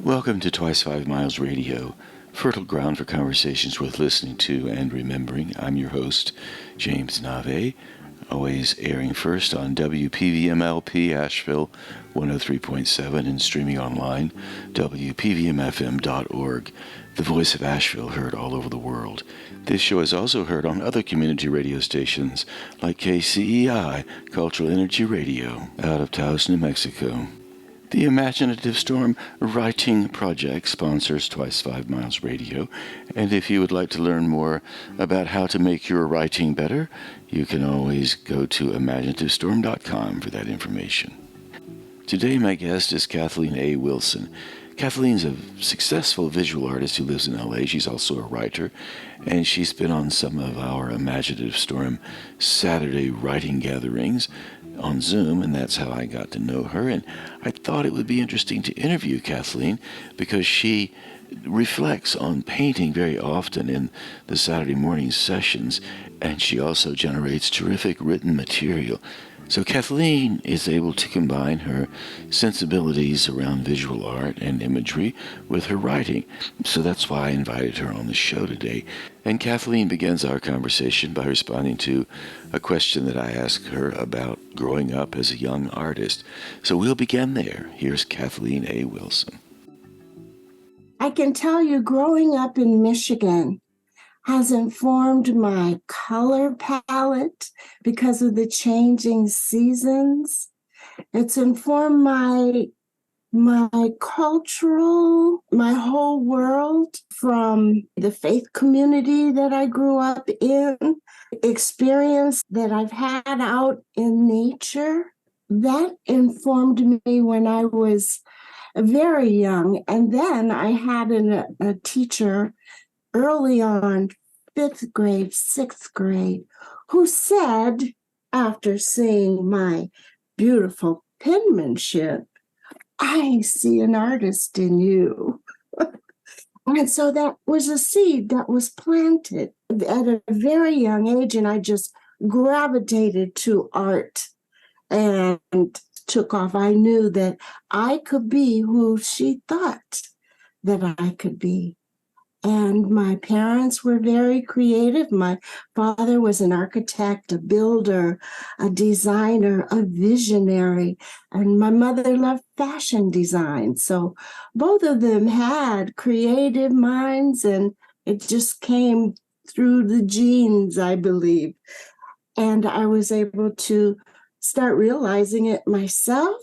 Welcome to Twice 5 Miles Radio, fertile ground for conversations worth listening to and remembering. I'm your host, James Nave, always airing first on WPVMLP Asheville 103.7 and streaming online, WPVMFM.org, the voice of Asheville heard all over the world. This show is also heard on other community radio stations like KCEI, Cultural Energy Radio, out of Taos, New Mexico. The Imaginative Storm Writing Project sponsors Twice 5 Miles Radio, and if you would like to learn more about how to make your writing better, you can always go to imaginativestorm.com for that information. Today my guest is Kathleen A. Wilson. Kathleen's a successful visual artist who lives in LA. She's also a writer, and she's been on some of our Imaginative Storm Saturday writing gatherings on Zoom, and that's how I got to know her. And I thought it would be interesting to interview Kathleen because she reflects on painting very often in the Saturday morning sessions, and she also generates terrific written material. So Kathleen is able to combine her sensibilities around visual art and imagery with her writing. So that's why I invited her on the show today. And Kathleen begins our conversation by responding to a question that I asked her about growing up as a young artist. So we'll begin there. Here's Kathleen A. Wilson. I can tell you, growing up in Michigan has informed my color palette because of the changing seasons. It's informed my cultural, my whole world, from the faith community that I grew up in, experience that I've had out in nature. That informed me when I was very young. And then I had a teacher early on, 5th grade, 6th grade, who said, after seeing my beautiful penmanship, "I see an artist in you." And so that was a seed that was planted at a very young age, and I just gravitated to art and took off. I knew that I could be who she thought that I could be. And my parents were very creative. My father was an architect, a builder, a designer, a visionary, and my mother loved fashion design. So both of them had creative minds, and it just came through the genes, I believe. And I was able to start realizing it myself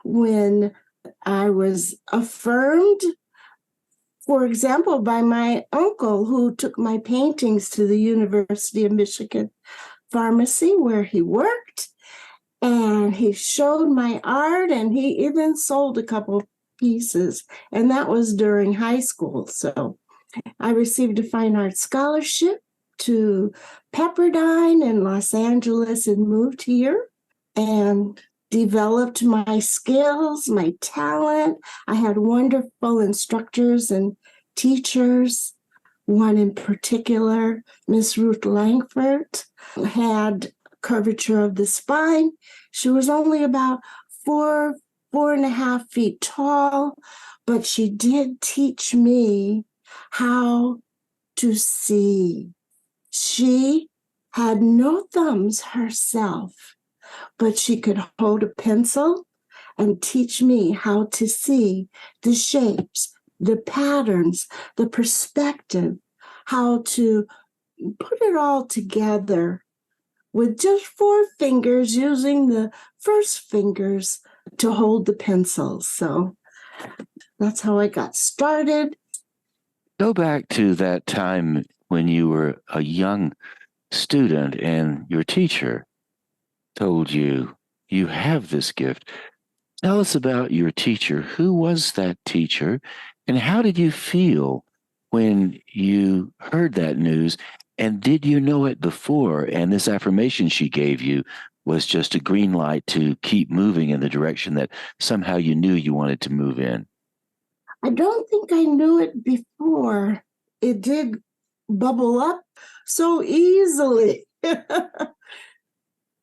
when I was affirmed, for example, by my uncle, who took my paintings to the University of Michigan pharmacy where he worked, and he showed my art, and he even sold a couple pieces, and that was during high school. So I received a fine arts scholarship to Pepperdine in Los Angeles and moved here and developed my skills, my talent. I had wonderful instructors and teachers. One in particular, Miss Ruth Langford, had curvature of the spine. She was only about 4.5 feet tall, but she did teach me how to see. She had no thumbs herself, but she could hold a pencil and teach me how to see the shapes, the patterns, the perspective, how to put it all together with just 4 fingers, using the first fingers to hold the pencils. So that's how I got started. Go back to that time when you were a young student and your teacher told you, you have this gift. Tell us about your teacher. Who was that teacher, and how did you feel when you heard that news? And did you know it before? And this affirmation she gave you was just a green light to keep moving in the direction that somehow you knew you wanted to move in. I don't think I knew it before. It did bubble up so easily.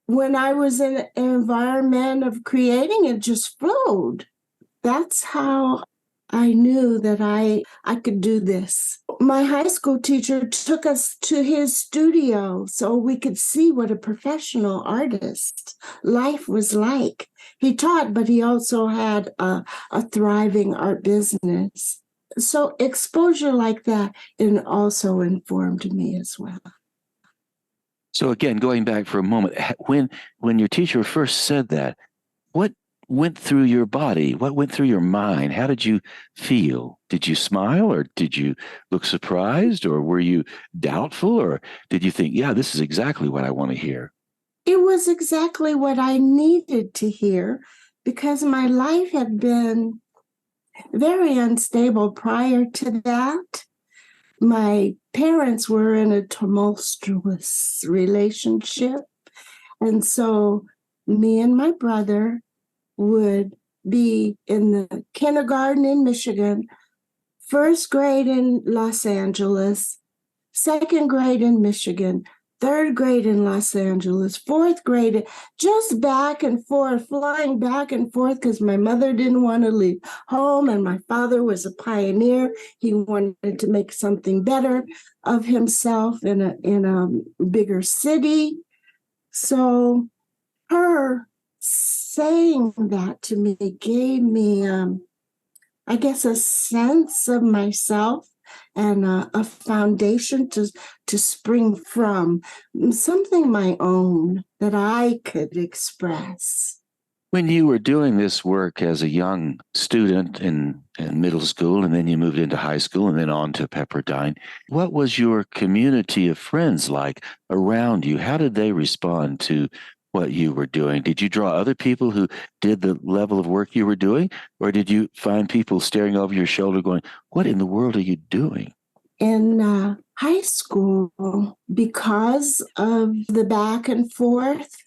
When I was in an environment of creating, it just flowed. That's how I knew that I could do this. My high school teacher took us to his studio so we could see what a professional artist life was like. He taught, but he also had a thriving art business. So exposure like that and also informed me as well. So again, going back for a moment, when your teacher first said that, what went through your body? What went through your mind? How did you feel? Did you smile, or did you look surprised, or were you doubtful, or did you think, yeah, this is exactly what I want to hear? It was exactly what I needed to hear because my life had been very unstable prior to that. My parents were in a tumultuous relationship. And so me and my brother would be in the kindergarten in Michigan, first grade in Los Angeles, second grade in Michigan, third grade in Los Angeles, fourth grade, just back and forth, flying back and forth because my mother didn't want to leave home and my father was a pioneer. He wanted to make something better of himself in a bigger city. So her saying that to me gave me, I guess, a sense of myself and a foundation to spring from, something my own that I could express. When you were doing this work as a young student in middle school, and then you moved into high school and then on to Pepperdine, what was your community of friends like around you? How did they respond to what you were doing? Did you draw other people who did the level of work you were doing? Or did you find people staring over your shoulder going, what in the world are you doing? In high school, because of the back and forth,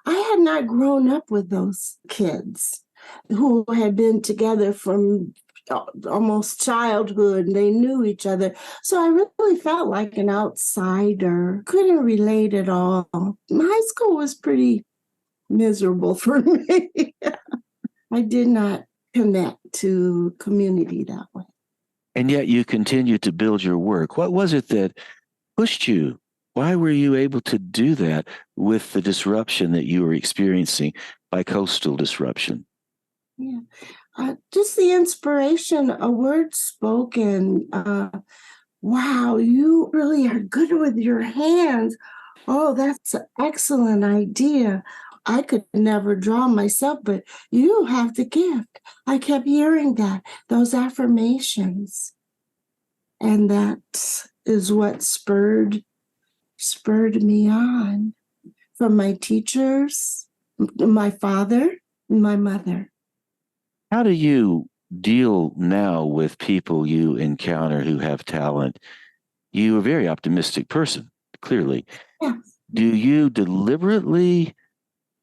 I had not grown up with those kids who had been together from almost childhood. They knew each other. So I really felt like an outsider, couldn't relate at all. High school was pretty miserable for me. I did not connect to community that way. And yet you continued to build your work. What was it that pushed you? Why were you able to do that with the disruption that you were experiencing by coastal disruption? Yeah. Just the inspiration, a word spoken. Wow, you really are good with your hands. Oh, that's an excellent idea. I could never draw myself, but you have the gift. I kept hearing that, those affirmations. And that is what spurred me on from my teachers, my father, my mother. How do you deal now with people you encounter who have talent? You're a very optimistic person, clearly. Yeah. Do you deliberately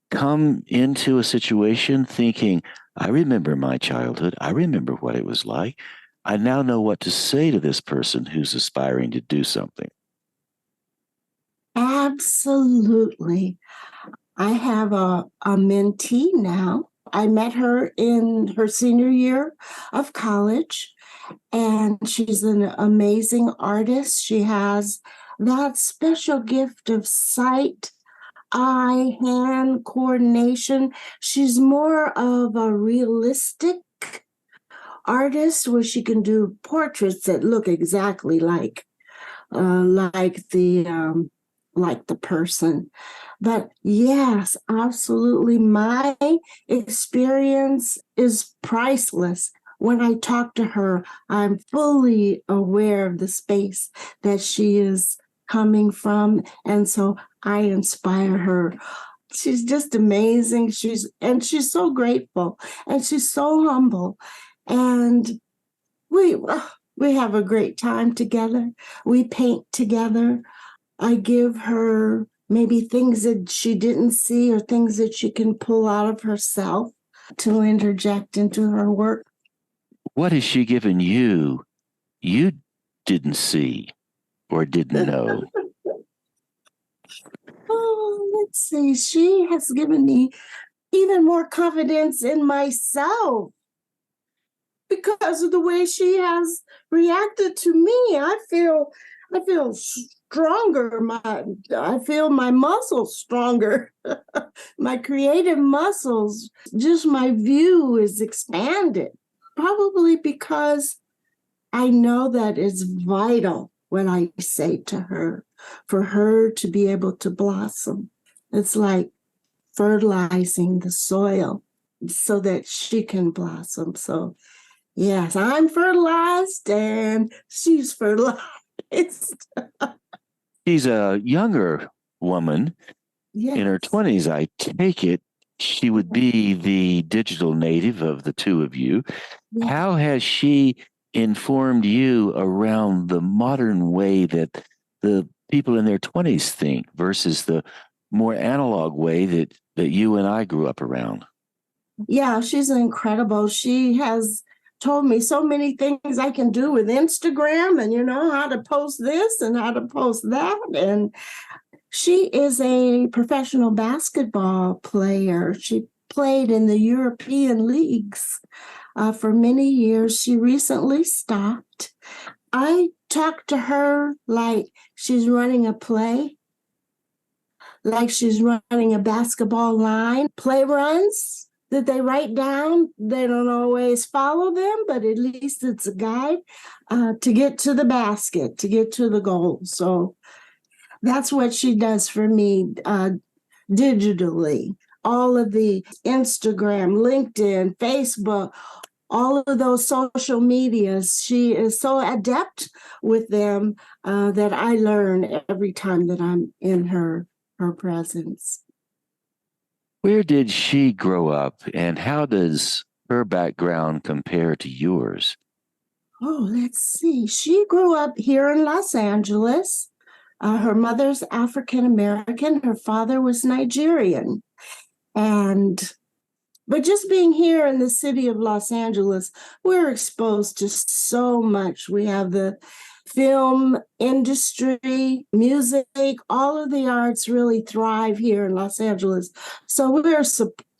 come into a situation thinking, I remember my childhood. I remember what it was like. I now know what to say to this person who's aspiring to do something. Absolutely. I have a mentee now. I met her in her senior year of college, and she's an amazing artist. She has that special gift of sight, eye, hand coordination. She's more of a realistic artist where she can do portraits that look exactly uh, like the like the person. But yes, absolutely, my experience is priceless. When I talk to her, I'm fully aware of the space that she is coming from, and so I inspire her. She's just amazing. She's so grateful, and she's so humble, and we we have a great time together. We paint together. I give her maybe things that she didn't see or things that she can pull out of herself to interject into her work. What has she given you didn't see or didn't know? Oh, let's see. She has given me even more confidence in myself. because of the way she has reacted to me. I feel stronger. I feel my muscles stronger. My creative muscles, just my view is expanded. Probably because I know that it's vital what I say to her, for her to be able to blossom. It's like fertilizing the soil so that she can blossom. So, yes, I'm fertilized and she's fertilized. She's a younger woman in her Yes. 20s. I take it she would be the digital native of the two of you. Yes. How has she informed you around the modern way that the people in their 20s think versus the more analog way that you and I grew up around? Yeah, she's incredible. She has told me so many things I can do with Instagram, and how to post this and how to post that. And she is a professional basketball player. She played in the European leagues for many years. She recently stopped. I talk to her like she's running a play, like she's running a basketball line. Play runs that they write down, they don't always follow them, but at least it's a guide to get to the basket, to get to the goal. So that's what she does for me digitally. All of the Instagram, LinkedIn, Facebook, all of those social medias, she is so adept with them that I learn every time that I'm in her presence. Where did she grow up, and how does her background compare to yours? Oh, let's see. She grew up here in Los Angeles. Her mother's African American. Her father was Nigerian. But just being here in the city of Los Angeles, we're exposed to so much. We have the film industry, music, all of the arts really thrive here in Los Angeles. So we're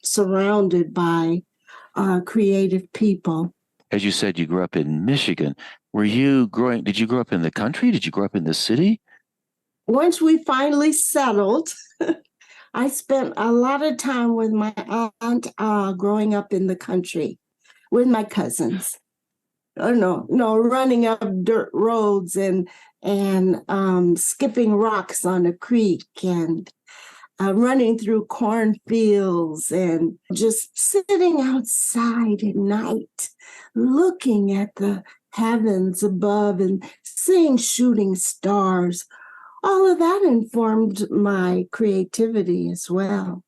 surrounded by creative people. As you said, you grew up in Michigan. Did you grow up in the country? Did you grow up in the city? Once we finally settled, I spent a lot of time with my aunt growing up in the country with my cousins. Oh, no, running up dirt roads and skipping rocks on a creek and running through cornfields and just sitting outside at night, looking at the heavens above and seeing shooting stars. All of that informed my creativity as well.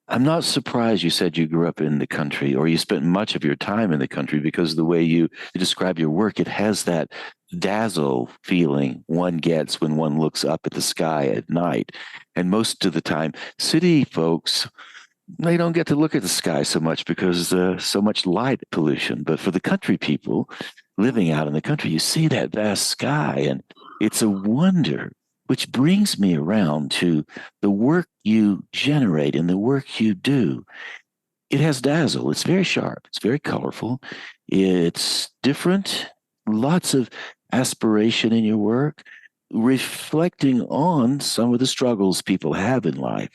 I'm not surprised you said you grew up in the country, or you spent much of your time in the country, because the way you describe your work, it has that dazzle feeling one gets when one looks up at the sky at night. And most of the time, city folks, they don't get to look at the sky so much because so much light pollution. But for the country people living out in the country, you see that vast sky, and it's a wonder. Which brings me around to the work you generate and the work you do. It has dazzle. It's very sharp. It's very colorful. It's different. Lots of aspiration in your work, reflecting on some of the struggles people have in life.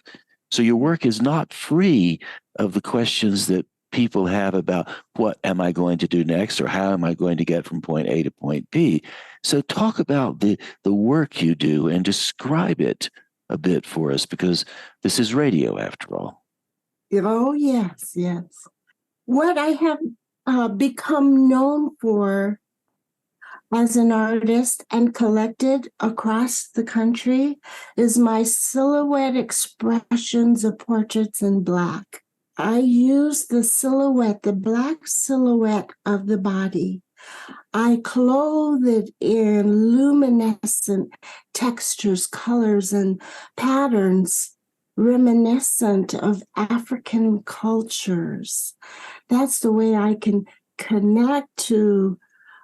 So your work is not free of the questions that people have about what am I going to do next, or how am I going to get from point A to point B. So talk about the work you do and describe it a bit for us, because this is radio after all. Oh, yes. What I have become known for as an artist and collected across the country is my silhouette expressions of portraits in Black. I use the silhouette, the Black silhouette of the body. I clothe it in luminescent textures, colors, and patterns reminiscent of African cultures. That's the way I can connect to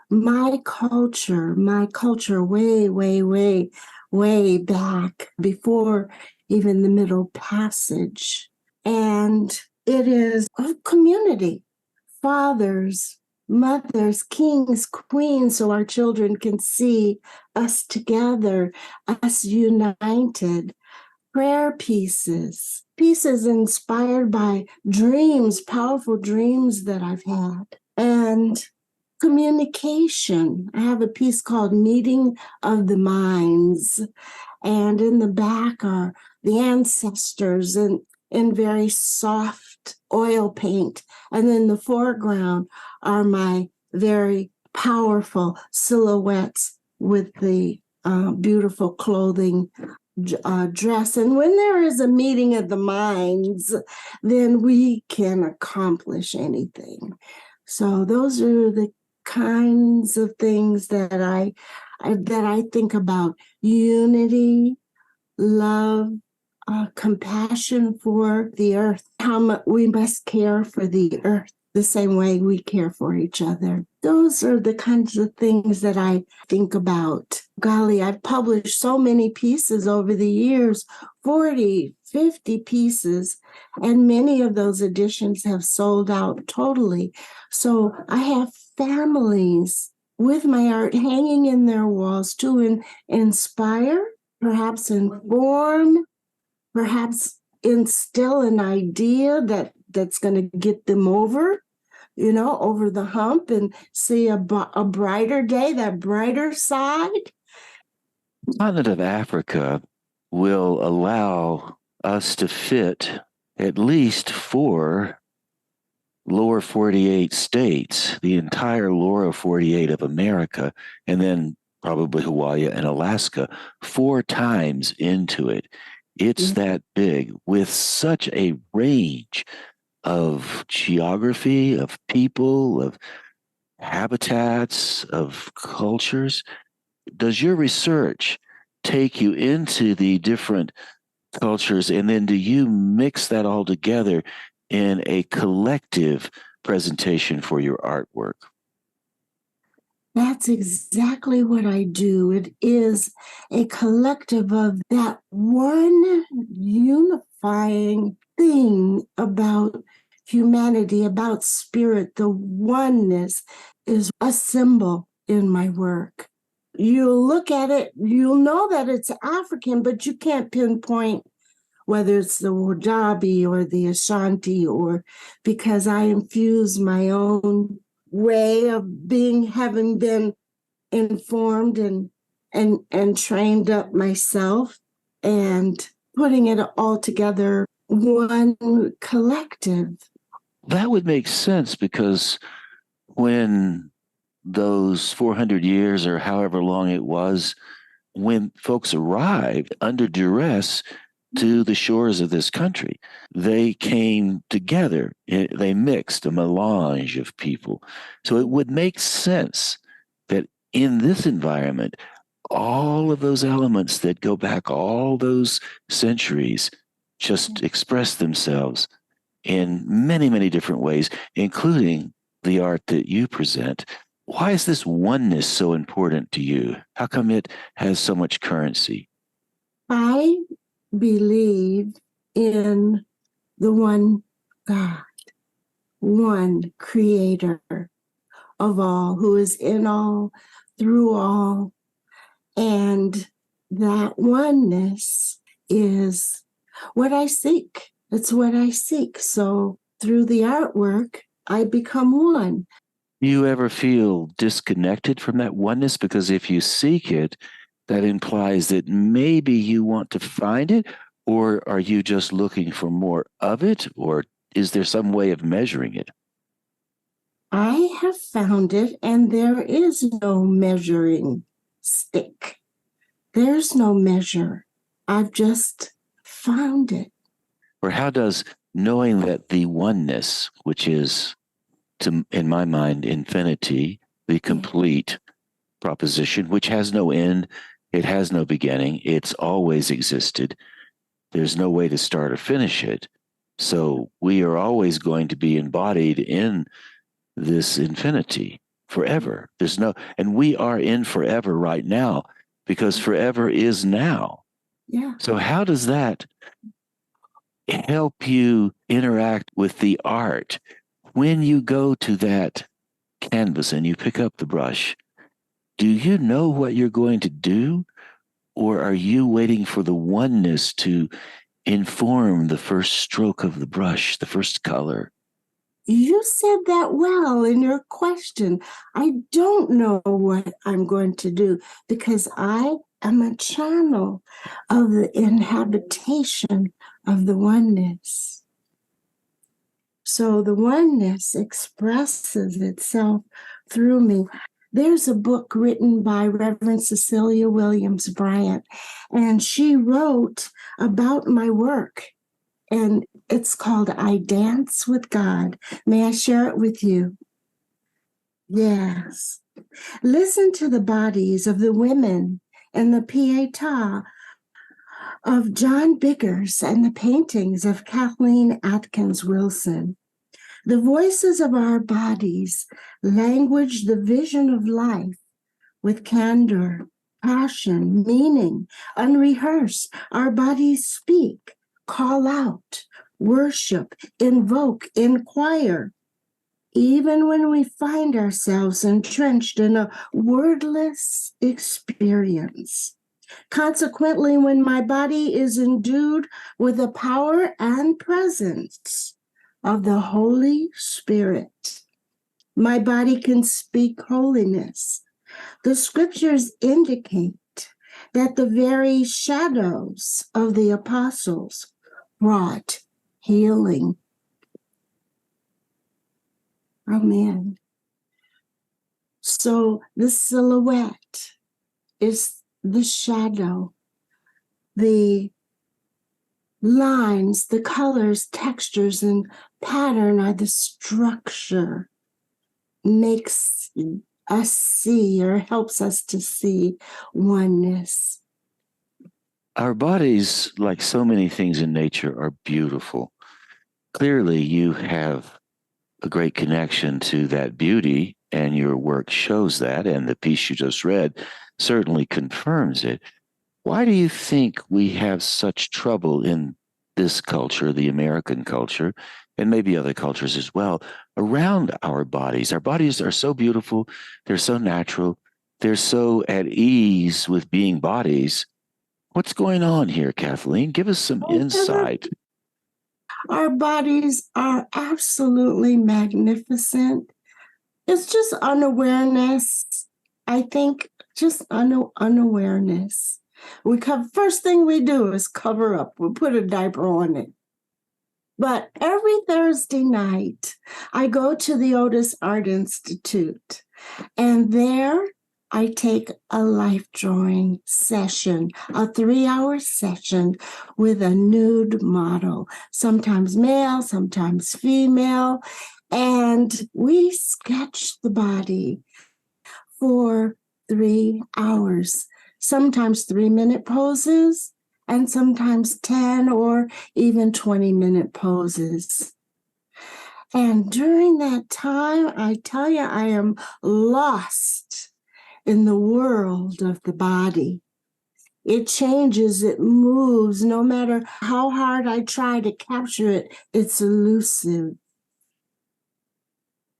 my culture way, way, way, way back before even the Middle Passage. And it is a community, fathers, mothers, kings, queens, so our children can see us together, us united. Prayer pieces, pieces inspired by dreams, powerful dreams that I've had. And communication. I have a piece called Meeting of the Minds. And in the back are the ancestors in very soft oil paint. And in the foreground are my very powerful silhouettes with the beautiful clothing dress. And when there is a meeting of the minds, then we can accomplish anything. So those are the kinds of things that I think about: unity, love, compassion for the earth, how much we must care for the earth the same way we care for each other. Those are the kinds of things that I think about. Golly, I've published so many pieces over the years, 40, 50 pieces, and many of those editions have sold out totally. So I have families with my art hanging in their walls to inspire, perhaps inform, perhaps instill an idea that's going to get them over the hump and see a brighter day, that brighter side. The continent of Africa will allow us to fit at least 4 lower 48 states, the entire lower 48 of America, and then probably Hawaii and Alaska 4 times into it. It's that big with such a range of geography, of people, of habitats, of cultures. Does your research take you into the different cultures, and then do you mix that all together in a collective presentation for your artwork? That's exactly what I do. It is a collective of that one unifying thing about humanity, about spirit. The oneness is a symbol in my work. You'll look at it, you'll know that it's African, but you can't pinpoint whether it's the Wajabi or the Ashanti, or because I infuse my own way of having been informed and trained up myself, and putting it all together, one collective. That would make sense, because when those 400 years or however long it was, when folks arrived under duress to the shores of this country, they came together. They mixed a melange of people. So it would make sense that in this environment, all of those elements that go back all those centuries just express themselves in many, many different ways, including the art that you present. Why is this oneness so important to you? How come it has so much currency? I believe in the one God, one creator of all, who is in all, through all. And that oneness is what I seek. It's what I seek. So through the artwork, I become one. Do you ever feel disconnected from that oneness? Because if you seek it, that implies that maybe you want to find it, or are you just looking for more of it, or is there some way of measuring it? I have found it, and there is no measuring stick. There's no measure. I've just found it. Or how does knowing that the oneness, which is, in my mind, infinity, the complete proposition, which has no end, it has no beginning, it's always existed. There's no way to start or finish it. So we are always going to be embodied in this infinity forever. And we are in forever right now, because forever is now. Yeah. So how does that help you interact with the art when you go to that canvas and you pick up the brush, do you know what you're going to do? Or are you waiting for the oneness to inform the first stroke of the brush, the first color? You said that well in your question. I don't know what I'm going to do because I am a channel of the inhabitation of the oneness. So the oneness expresses itself through me. There's a book written by Reverend Cecilia Williams Bryant, and she wrote about my work. And it's called I Dance with God. May I share it with you? Yes. Listen to the bodies of the women and the pietà of John Biggers and the paintings of Kathleen Atkins Wilson. The voices of our bodies language the vision of life with candor, passion, meaning, unrehearsed. Our bodies speak, call out, worship, invoke, inquire. Even when we find ourselves entrenched in a wordless experience. Consequently, when my body is endued with the power and presence of the Holy Spirit, my body can speak holiness. The scriptures indicate that the very shadows of the apostles brought healing. Amen. So the silhouette is the shadow, the lines, the colors, textures, and pattern are the structure, makes us see or helps us to see oneness. Our bodies, like so many things in nature, are beautiful. Clearly, you have a great connection to that beauty, and your work shows that, and the piece you just read certainly confirms it. Why do you think we have such trouble in this culture, the American culture, and maybe other cultures as well, around our bodies? Our bodies are so beautiful, they're so natural, they're so at ease with being bodies. What's going on here, Kathleen? Give us some insight. Our bodies are absolutely magnificent. It's just unawareness. I think just unawareness. First thing we do is cover up. We put a diaper on it. But every Thursday night, I go to the Otis Art Institute, and there I take a life drawing session, a 3-hour session with a nude model, sometimes male, sometimes female, and we sketch the body for 3 hours, sometimes 3-minute poses, and sometimes 10 or even 20-minute poses. And during that time, I tell you, I am lost in the world of the body. It changes, it moves, no matter how hard I try to capture it, it's elusive.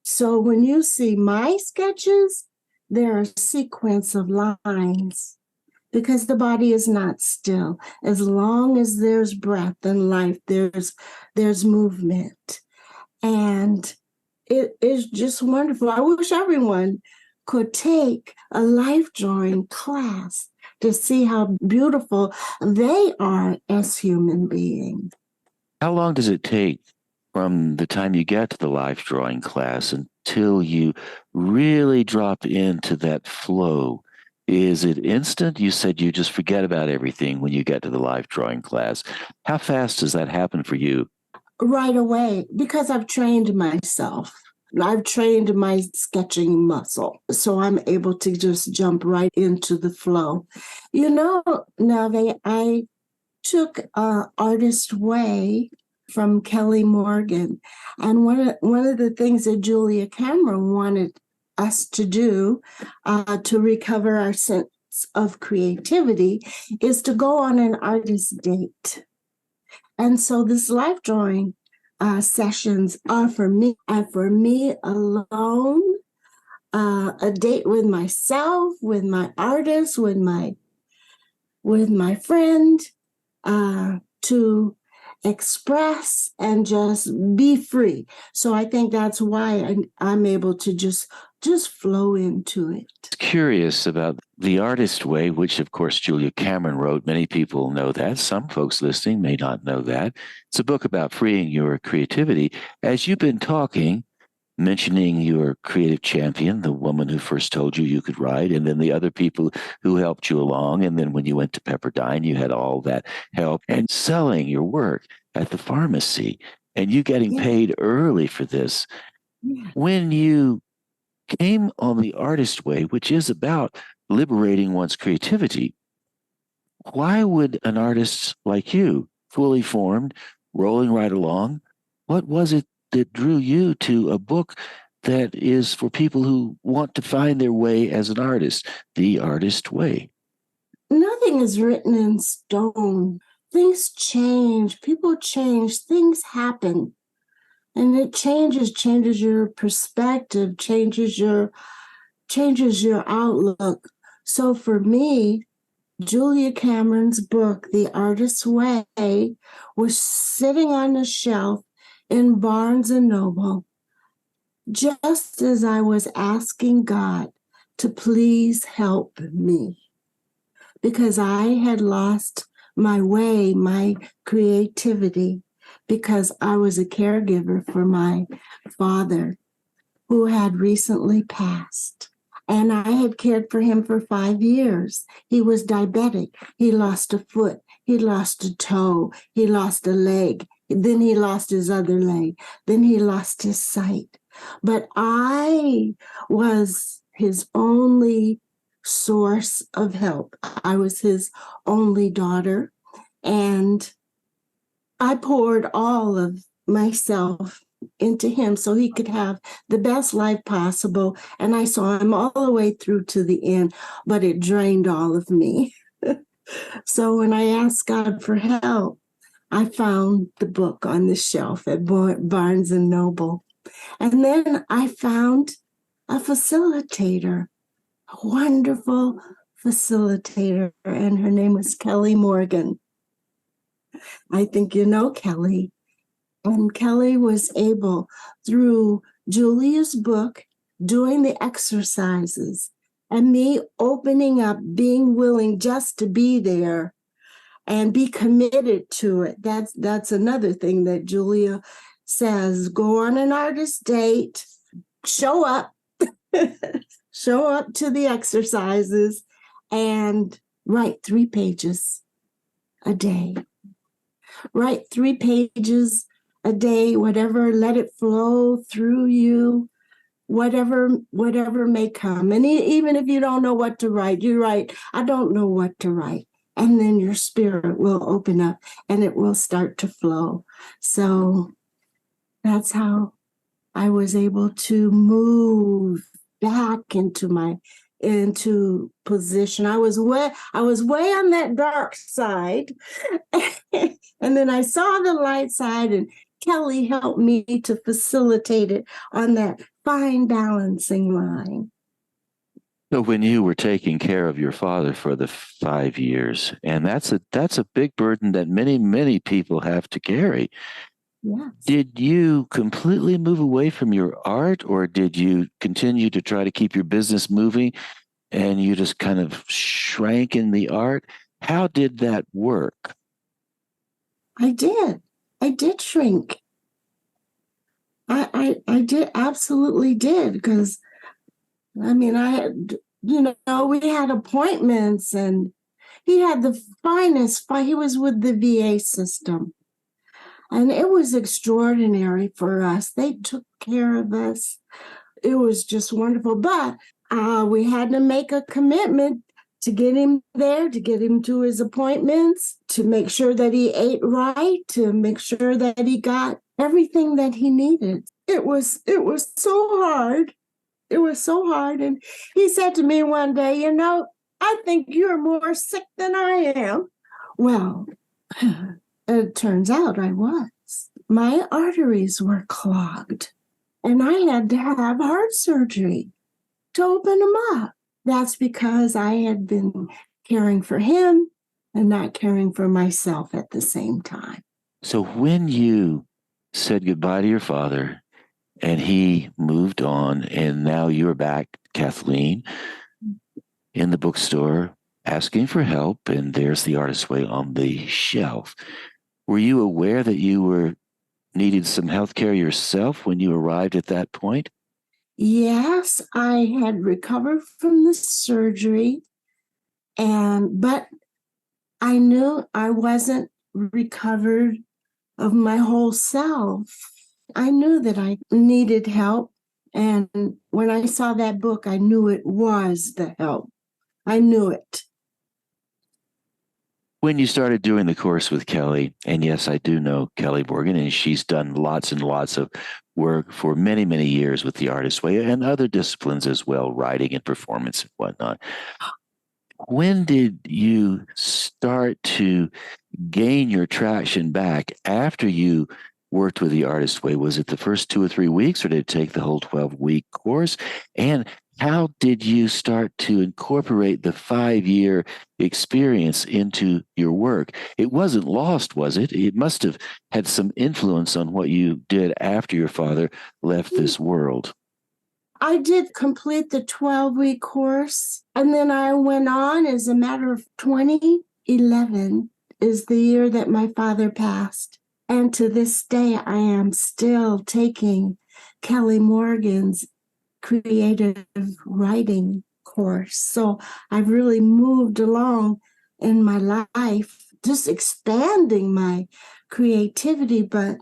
So when you see my sketches, there are a sequence of lines because the body is not still. As long as there's breath and life, there's movement. And it is just wonderful. I wish everyone could take a life drawing class to see how beautiful they are as human beings. How long does it take from the time you get to the life drawing class until you really drop into that flow? Is it instant? You said you just forget about everything when you get to the life drawing class. How fast does that happen for you? Right away, because I've trained myself. I've trained my sketching muscle, so I'm able to just jump right into the flow. You know, Nave, I took Artistsway from Kelly Morgan, and one of the things that Julia Cameron wanted us to do to recover our sense of creativity is to go on an artist date. And so this life drawing sessions are for me, and for me alone. a date with myself, with my artist, with my friend, to express and just be free. So I think that's why I'm able to just flow into it. Curious about The Artist Way, which of course Julia Cameron wrote. Many people know that. Some folks listening may not know that. It's a book about freeing your creativity. As you've been talking, mentioning your creative champion, the woman who first told you you could write, and then the other people who helped you along. And then when you went to Pepperdine, you had all that help, and selling your work at the pharmacy and you getting paid early for this. Yeah. When you came on The Artist Way, which is about liberating one's creativity, why would an artist like you, fully formed, rolling right along, what was it that drew you to a book that is for people who want to find their way as an artist, The Artist Way? Nothing is written in stone. Things change, people change, things happen. And it changes your perspective, changes your outlook. So for me, Julia Cameron's book, The Artist's Way, was sitting on the shelf in Barnes and Noble, just as I was asking God to please help me, because I had lost my way, my creativity, because I was a caregiver for my father, who had recently passed. And I had cared for him for 5 years. He was diabetic. He lost a foot. He lost a toe. He lost a leg. Then he lost his other leg. Then he lost his sight. But I was his only source of help. I was his only daughter. And I poured all of myself into him so he could have the best life possible. And I saw him all the way through to the end, but it drained all of me. So when I asked God for help, I found the book on the shelf at Barnes and Noble. And then I found a facilitator, a wonderful facilitator, and her name was Kelly Morgan. I think you know Kelly. And Kelly was able, through Julia's book, doing the exercises, and me opening up, being willing just to be there and be committed to it. That's another thing that Julia says. Go on an artist date, show up, show up to the exercises, and write 3 pages a day. Write 3 pages a day, whatever, let it flow through you, whatever may come. And even if you don't know what to write, you write, I don't know what to write. And then your spirit will open up and it will start to flow. So that's how I was able to move back into position. I was way on that dark side. And then I saw the light side, and Kelly helped me to facilitate it on that fine balancing line. So when you were taking care of your father for the 5 years, and that's a big burden that many people have to carry. Yes. Did you completely move away from your art, or did you continue to try to keep your business moving and you just kind of shrank in the art? How did that work? I did shrink. I did, absolutely did, because I mean, we had appointments, and he had the finest, he was with the VA system. And it was extraordinary for us. They took care of us. It was just wonderful. But we had to make a commitment to get him there, to get him to his appointments, to make sure that he ate right, to make sure that he got everything that he needed. It was so hard. It was so hard. And he said to me one day, I think you're more sick than I am. Well, it turns out I was. My arteries were clogged, and I had to have heart surgery. to open him up. That's because I had been caring for him and not caring for myself at the same time. So when you said goodbye to your father and he moved on, and now you're back, Kathleen, in the bookstore asking for help, and there's the Artistsway on the shelf. Were you aware that you needed some health care yourself when you arrived at that point? Yes, I had recovered from the surgery, but I knew I wasn't recovered of my whole self. I knew that I needed help. And when I saw that book, I knew it was the help. I knew it. When you started doing the course with Kelly, and yes, I do know Kelly Morgan, and she's done lots and lots of work for many, many years with the Artistsway and other disciplines as well, writing and performance and whatnot. When did you start to gain your traction back after you worked with the Artistsway? Was it the first 2 or 3 weeks, or did it take the whole 12-week course? And how did you start to incorporate the 5-year experience into your work? It wasn't lost, was it? It must have had some influence on what you did after your father left this world. I did complete the 12-week course, and then I went on. As a matter of 2011 is the year that my father passed. And to this day, I am still taking Kelly Morgan's creative writing course. So I've really moved along in my life, just expanding my creativity. But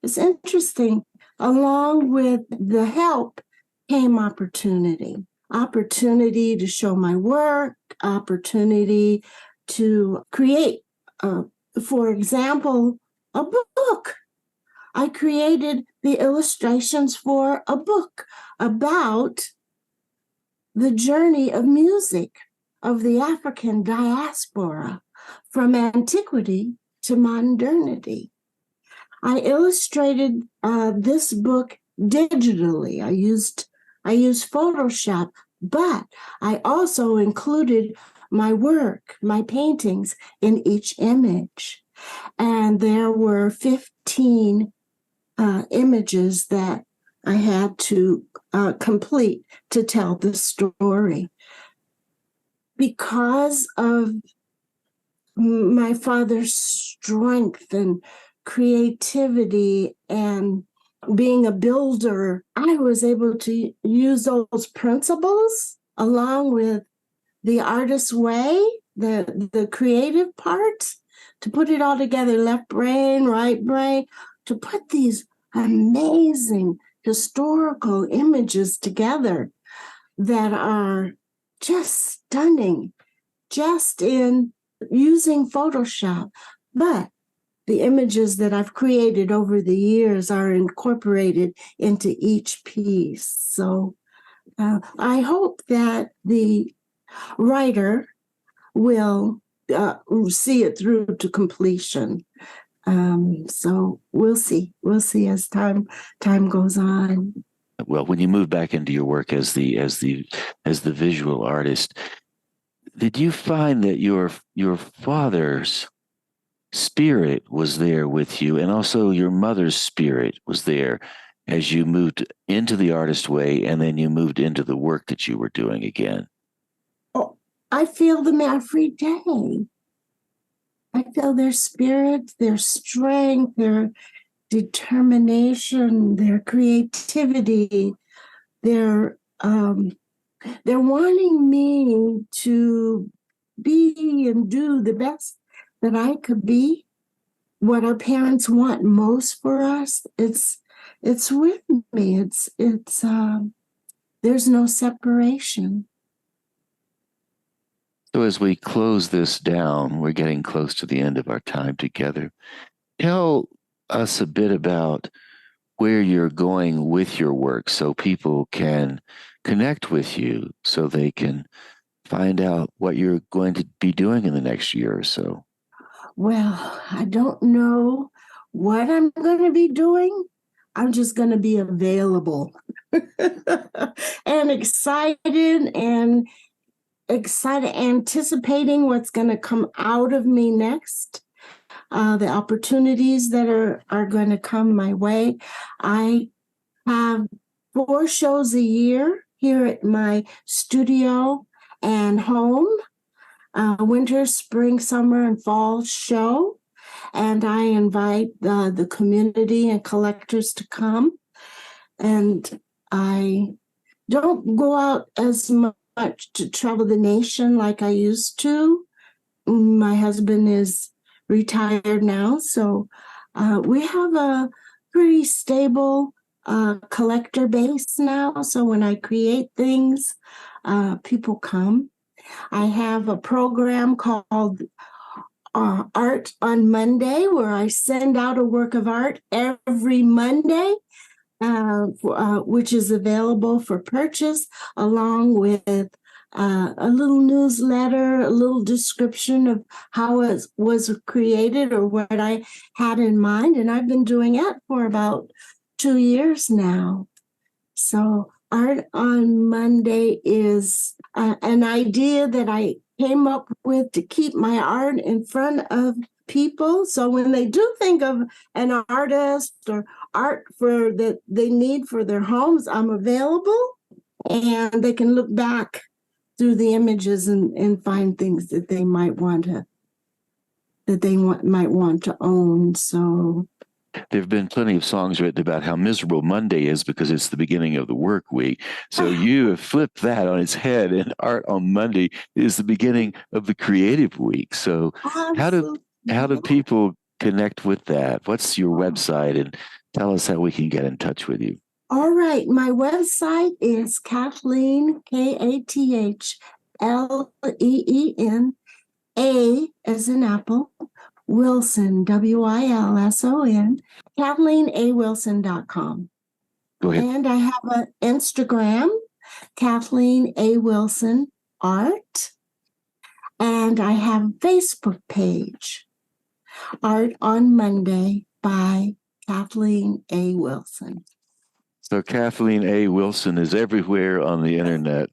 it's interesting, along with the help came opportunity to show my work, opportunity to create, for example, a book. I created the illustrations for a book about the journey of music of the African diaspora from antiquity to modernity. I illustrated this book digitally. I used Photoshop, but I also included my work, my paintings in each image. And there were 15 images that I had to complete to tell the story. Because of my father's strength and creativity and being a builder, I was able to use those principles along with the artist's way, the creative part, to put it all together, left brain, right brain, to put these amazing historical images together that are just stunning, just in using Photoshop. But the images that I've created over the years are incorporated into each piece. So I hope that the writer will see it through to completion. So we'll see. We'll see as time goes on. Well, when you move back into your work as the visual artist, did you find that your father's spirit was there with you, and also your mother's spirit was there as you moved into the Artistsway, and then you moved into the work that you were doing again? Oh, I feel them every day. I feel their spirit, their strength, their determination, their creativity, their they're wanting me to be and do the best that I could be. What our parents want most for us, it's with me. It's there's no separation. So as we close this down, we're getting close to the end of our time together. Tell us a bit about where you're going with your work so people can connect with you, so they can find out what you're going to be doing in the next year or so. Well, I don't know what I'm going to be doing, I'm just going to be available and excited, anticipating what's going to come out of me next, the opportunities that are going to come my way. I have 4 shows a year here at my studio and home, winter, spring, summer, and fall show. And I invite the community and collectors to come. And I don't go out as much to travel the nation like I used to. My husband is retired now, so we have a pretty stable collector base now. So when I create things, people come. I have a program called Art on Monday, where I send out a work of art every Monday, which is available for purchase, along with a little newsletter, a little description of how it was created or what I had in mind. And I've been doing it for about 2 years now. So Art on Monday is an idea that I came up with to keep my art in front of people. So when they do think of an artist or art for that they need for their homes, I'm available, and they can look back through the images and find things that they might want to own. So there have been plenty of songs written about how miserable Monday is because it's the beginning of the work week. So you have flipped that on its head, and Art on Monday is the beginning of the creative week. So how do people connect with that? What's your website, and tell us how we can get in touch with you? All right. My website is Kathleen, Kathleen, A as in apple, Wilson, Wilson, KathleenAWilson.com. Go ahead. And I have an Instagram, Kathleen A. Wilson Art. And I have a Facebook page, Art on Monday by Kathleen A. Wilson. So Kathleen A. Wilson is everywhere on the internet.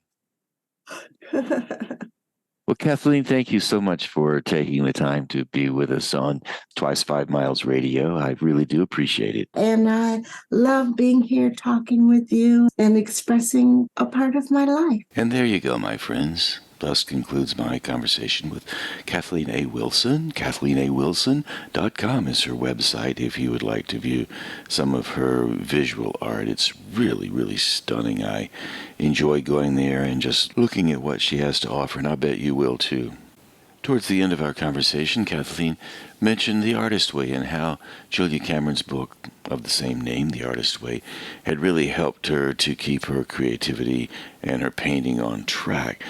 Well, Kathleen, thank you so much for taking the time to be with us on Twice 5 Miles Radio. I really do appreciate it. And I love being here talking with you and expressing a part of my life. And there you go, my friends. Thus concludes my conversation with Kathleen A. Wilson. KathleenAWilson.com is her website if you would like to view some of her visual art. It's really, really stunning. I enjoy going there and just looking at what she has to offer, and I bet you will too. Towards the end of our conversation, Kathleen mentioned The Artist Way and how Julia Cameron's book of the same name, The Artist Way, had really helped her to keep her creativity and her painting on track.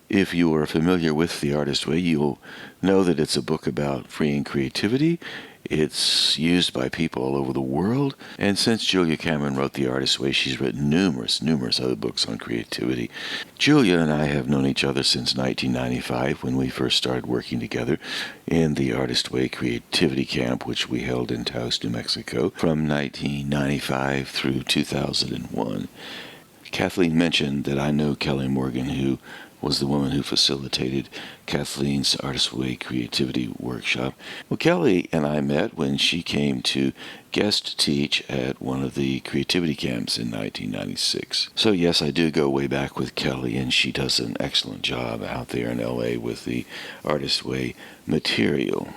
If you are familiar with The Artist Way, you'll know that it's a book about freeing creativity. It's used by people all over the world. And since Julia Cameron wrote The Artist Way, she's written numerous other books on creativity. Julia and I have known each other since 1995 when we first started working together in the Artist Way Creativity Camp, which we held in Taos, New Mexico, from 1995 through 2001. Kathleen mentioned that I know Kelly Morgan, who was the woman who facilitated Kathleen's Artist Way Creativity Workshop. Well, Kelly and I met when she came to guest teach at one of the creativity camps in 1996. So yes, I do go way back with Kelly, and she does an excellent job out there in LA with the Artist Way material.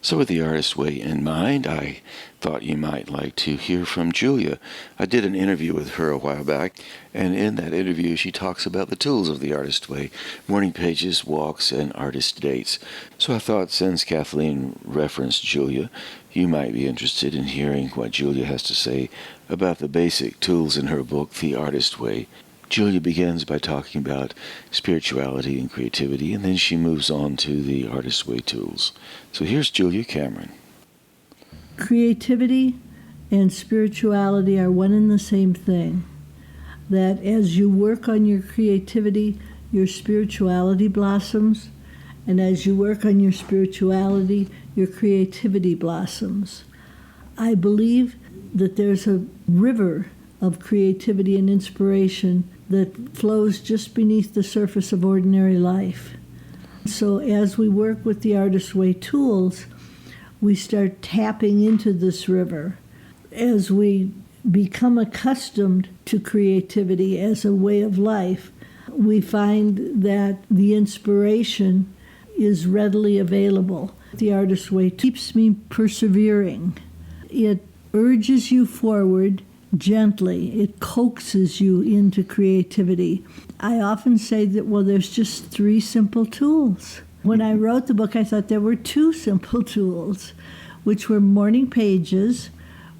So with the Artist Way in mind, I thought you might like to hear from Julia. I did an interview with her a while back, and in that interview she talks about the tools of the Artist Way: morning pages, walks, and artist dates. So I thought, since Kathleen referenced Julia, you might be interested in hearing what Julia has to say about the basic tools in her book, The Artist Way. Julia begins by talking about spirituality and creativity, and then she moves on to the Artist Way tools. So here's Julia Cameron. Creativity and spirituality are one and the same thing. That as you work on your creativity, your spirituality blossoms, and as you work on your spirituality, your creativity blossoms. I believe that there's a river of creativity and inspiration that flows just beneath the surface of ordinary life. So as we work with the artistsway tools, we start tapping into this river. As we become accustomed to creativity as a way of life, we find that the inspiration is readily available. The artistsway keeps me persevering. It urges you forward gently. It coaxes you into creativity. I often say that, well, there's just 3 simple tools. When I wrote the book, I thought there were 2 simple tools, which were morning pages,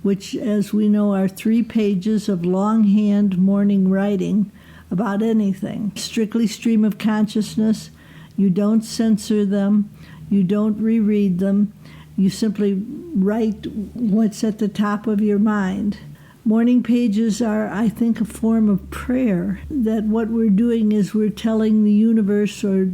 which, as we know, are 3 pages of longhand morning writing about anything. Strictly stream of consciousness. You don't censor them. You don't reread them. You simply write what's at the top of your mind. Morning pages are, I think, a form of prayer, that what we're doing is we're telling the universe or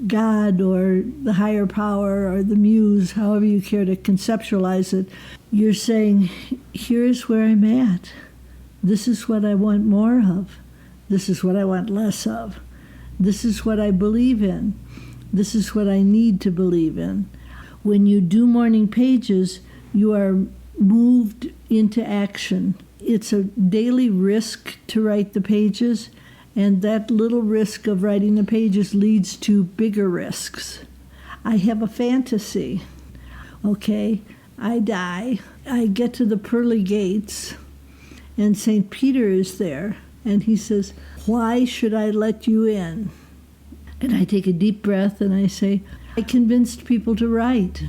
God or the higher power or the muse, however you care to conceptualize it, you're saying, here's where I'm at. This is what I want more of. This is what I want less of. This is what I believe in. This is what I need to believe in. When you do morning pages, you are moved into action. It's a daily risk to write the pages, and that little risk of writing the pages leads to bigger risks. I have a fantasy. Okay, I die. I get to the pearly gates, and St. Peter is there, and he says, "Why should I let you in?" And I take a deep breath and I say, "I convinced people to write."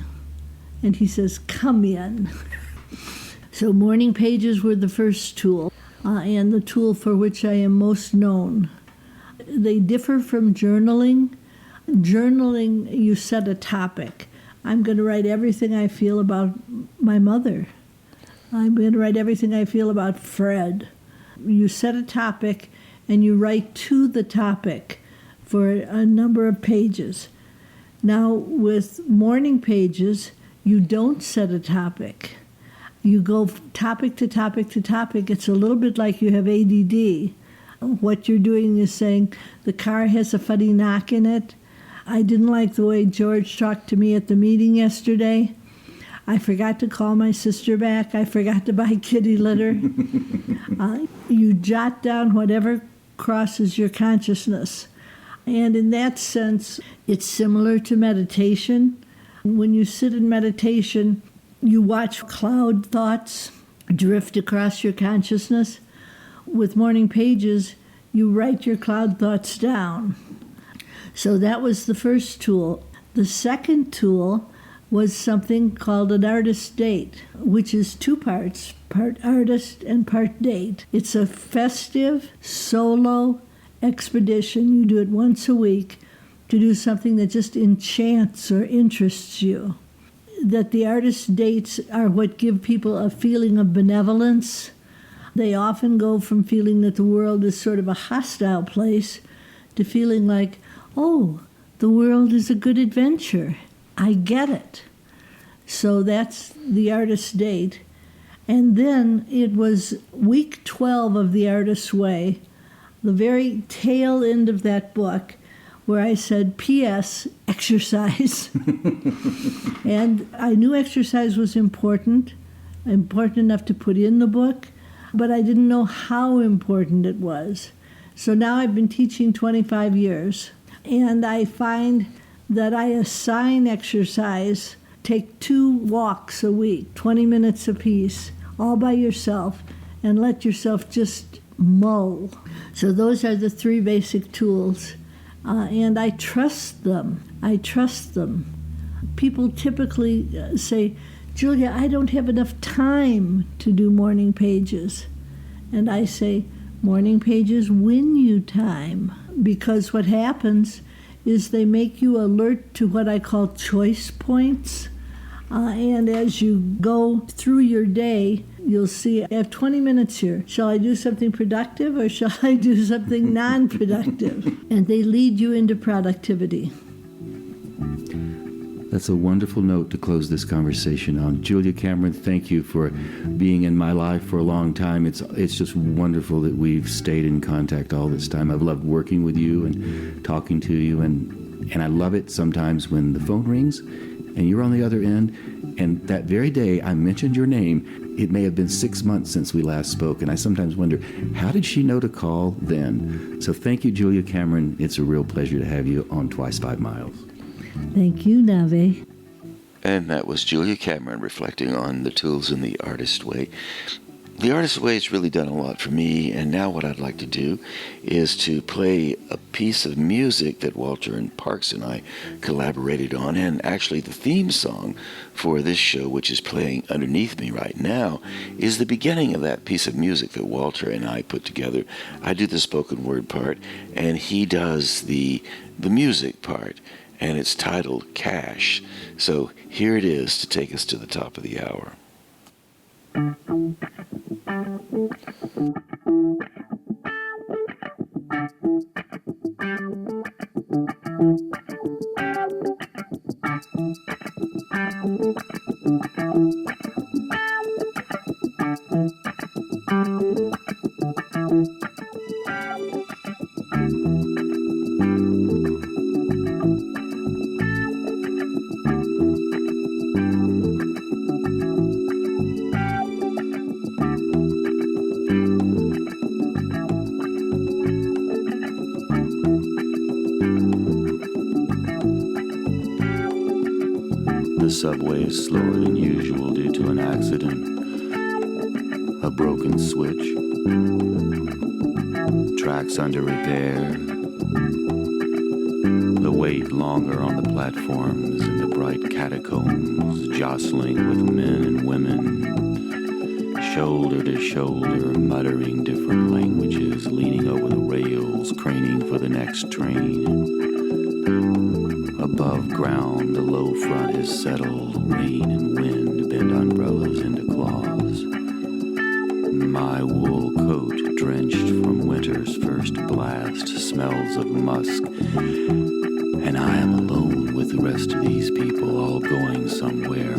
And he says, "Come in." So morning pages were the first tool, and the tool for which I am most known. They differ from journaling. Journaling, you set a topic. I'm going to write everything I feel about my mother. I'm going to write everything I feel about Fred. You set a topic and you write to the topic for a number of pages. Now, with morning pages, you don't set a topic. You go topic to topic to topic. It's a little bit like you have ADD. What you're doing is saying, the car has a funny knock in it. I didn't like the way George talked to me at the meeting yesterday. I forgot to call my sister back. I forgot to buy kitty litter. You jot down whatever crosses your consciousness. And in that sense, it's similar to meditation. When you sit in meditation, you watch cloud thoughts drift across your consciousness. With morning pages, you write your cloud thoughts down. So that was the first tool. The second tool was something called an artist date, which is 2 parts, part artist and part date. It's a festive solo expedition. You do it once a week to do something that just enchants or interests you. That the artist dates are what give people a feeling of benevolence. They often go from feeling that the world is sort of a hostile place to feeling like, oh, the world is a good adventure. I get it. So that's the artist date. And then it was week 12 of the artistsway, the very tail end of that book, where I said, P.S., exercise. And I knew exercise was important enough to put in the book, but I didn't know how important it was. So now I've been teaching 25 years, and I find that I assign exercise, take 2 walks a week, 20 minutes apiece, all by yourself, and let yourself just mull. So those are the 3 basic tools. And I trust them. I trust them. People typically say, Julia, I don't have enough time to do morning pages. And I say, morning pages win you time. Because what happens is they make you alert to what I call choice points. And as you go through your day, you'll see, I have 20 minutes here. Shall I do something productive or shall I do something non-productive? And they lead you into productivity. That's a wonderful note to close this conversation on. Julia Cameron, thank you for being in my life for a long time. It's just wonderful that we've stayed in contact all this time. I've loved working with you and talking to you, and I love it sometimes when the phone rings and you're on the other end, and that very day I mentioned your name. It may have been 6 months since we last spoke, and I sometimes wonder, how did she know to call then? So thank you, Julia Cameron. It's a real pleasure to have you on Twice 5 Miles. Thank you, Nave. And that was Julia Cameron reflecting on the tools in the artist way. The artist way has really done a lot for me, and now what I'd like to do is to play a piece of music that Walter and Parks and I collaborated on, and actually the theme song for this show, which is playing underneath me right now, is the beginning of that piece of music that Walter and I put together. I do the spoken word part, and he does the music part, and it's titled Cash. So here it is to take us to the top of the hour. The subway is slower than usual due to an accident, a broken switch, tracks under repair, the wait longer on the platforms and the bright catacombs jostling with men and women, shoulder to shoulder, muttering different languages, leaning over the rails, craning for the next train. Above ground, the low front has settled. Rain and wind bend umbrellas into claws. My wool coat, drenched from winter's first blast, smells of musk. And I am alone with the rest of these people, all going somewhere,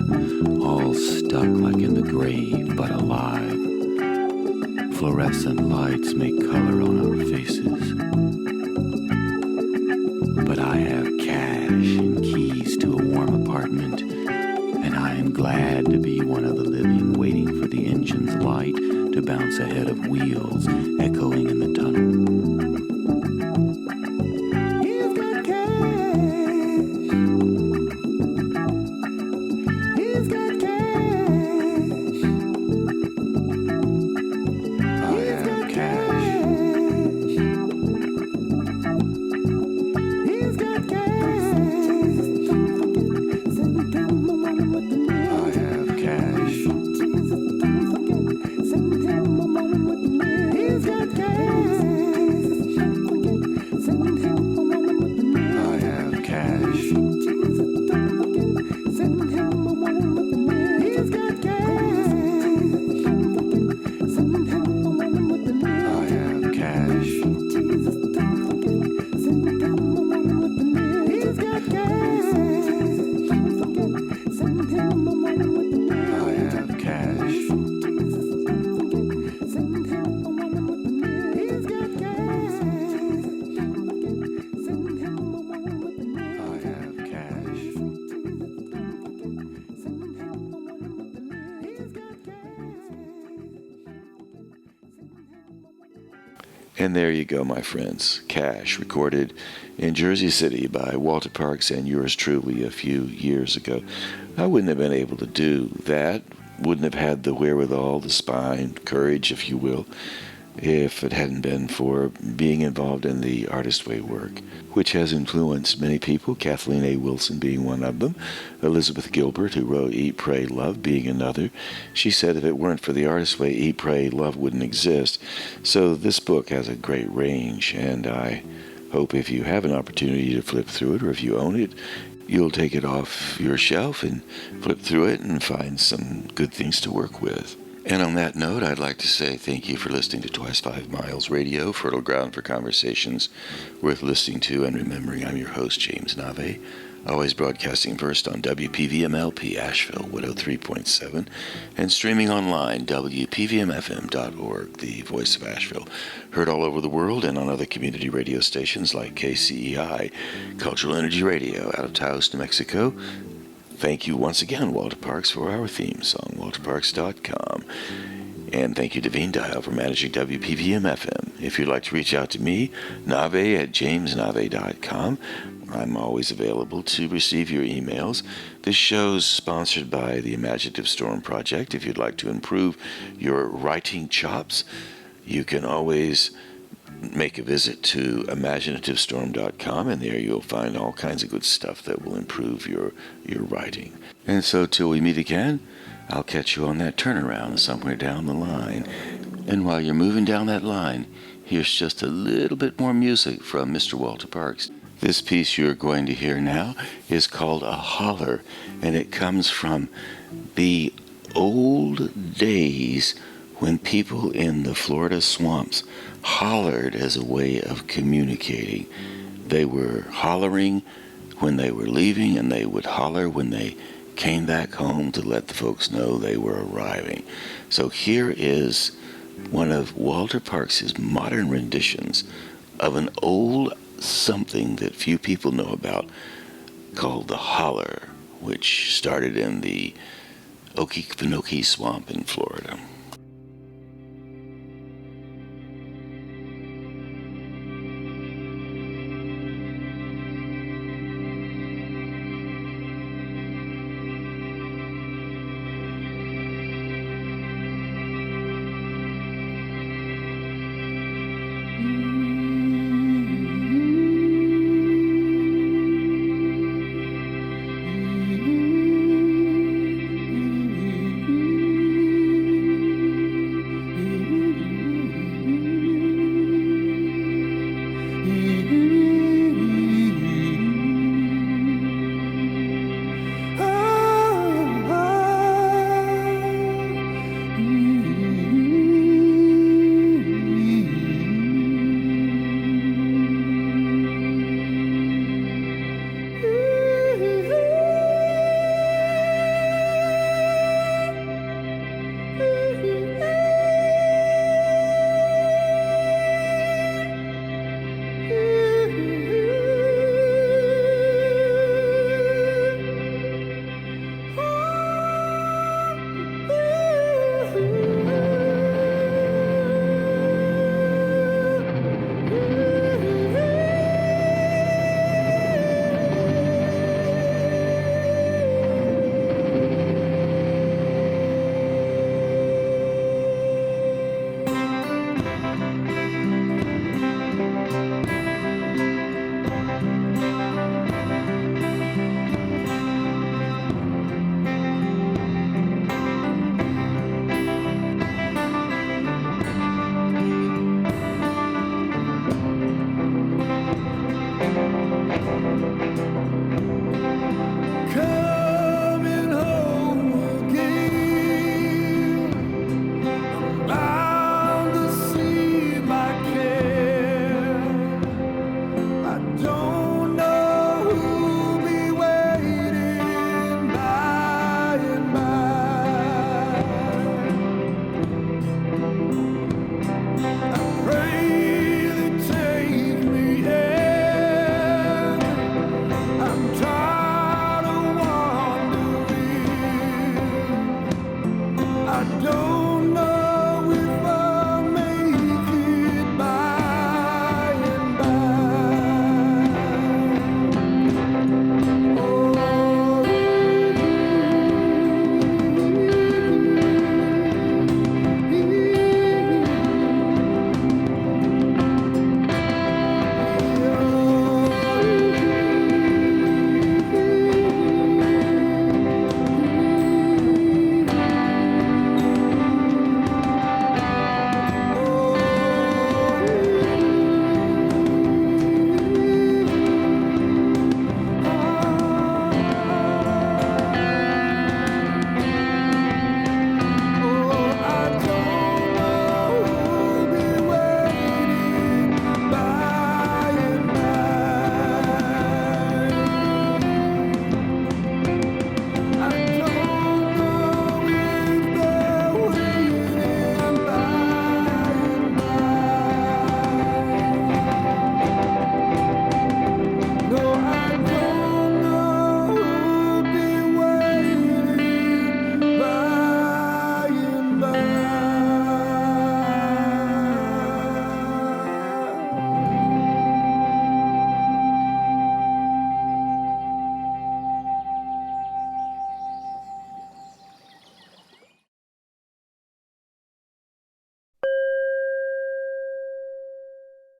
all stuck like in the grave, but alive. Fluorescent lights make color on our faces. But I have cash and keys to a warm apartment, and I am glad to be one of the living, waiting for the engine's light to bounce ahead of wheels echoing in the tunnel. He's got cash. He's got cash. I have cash. And there you go, my friends. Cash, recorded in Jersey City by Walter Parks and yours truly a few years ago. I wouldn't have been able to do that, wouldn't have had the wherewithal, the spine, courage, if you will, if it hadn't been for being involved in the artist way work, which has influenced many people, Kathleen A. Wilson being one of them, Elizabeth Gilbert, who wrote Eat, Pray, Love, being another. She said if it weren't for the artist way, Eat, Pray, Love wouldn't exist. So this book has a great range, and I hope if you have an opportunity to flip through it, or if you own it, you'll take it off your shelf and flip through it and find some good things to work with. And on that note, I'd like to say thank you for listening to Twice 5 Miles Radio, fertile ground for conversations worth listening to and remembering. I'm your host, James Nave. Always broadcasting first on WPVMLP Asheville 103.7 and streaming online WPVMFM.org, the voice of Asheville. Heard all over the world and on other community radio stations like KCEI, Cultural Energy Radio out of Taos, New Mexico. Thank you once again, Walter Parks, for our theme song, walterparks.com. And thank you to Devine Dial for managing WPVM-FM. If you'd like to reach out to me, Nave at jamesnave.com. I'm always available to receive your emails. This show's sponsored by the Imaginative Storm Project. If you'd like to improve your writing chops, you can always make a visit to imaginativestorm.com, and there you'll find all kinds of good stuff that will improve your writing. And so till we meet again, I'll catch you on that turnaround somewhere down the line. And while you're moving down that line, here's just a little bit more music from Mr. Walter Parks. This piece you're going to hear now is called A Holler, and it comes from the old days when people in the Florida swamps hollered as a way of communicating. They were hollering when they were leaving, and they would holler when they came back home to let the folks know they were arriving. So here is one of Walter Parks' modern renditions of an old something that few people know about called the holler, which started in the Okefenokee Swamp in Florida. Mm-hmm.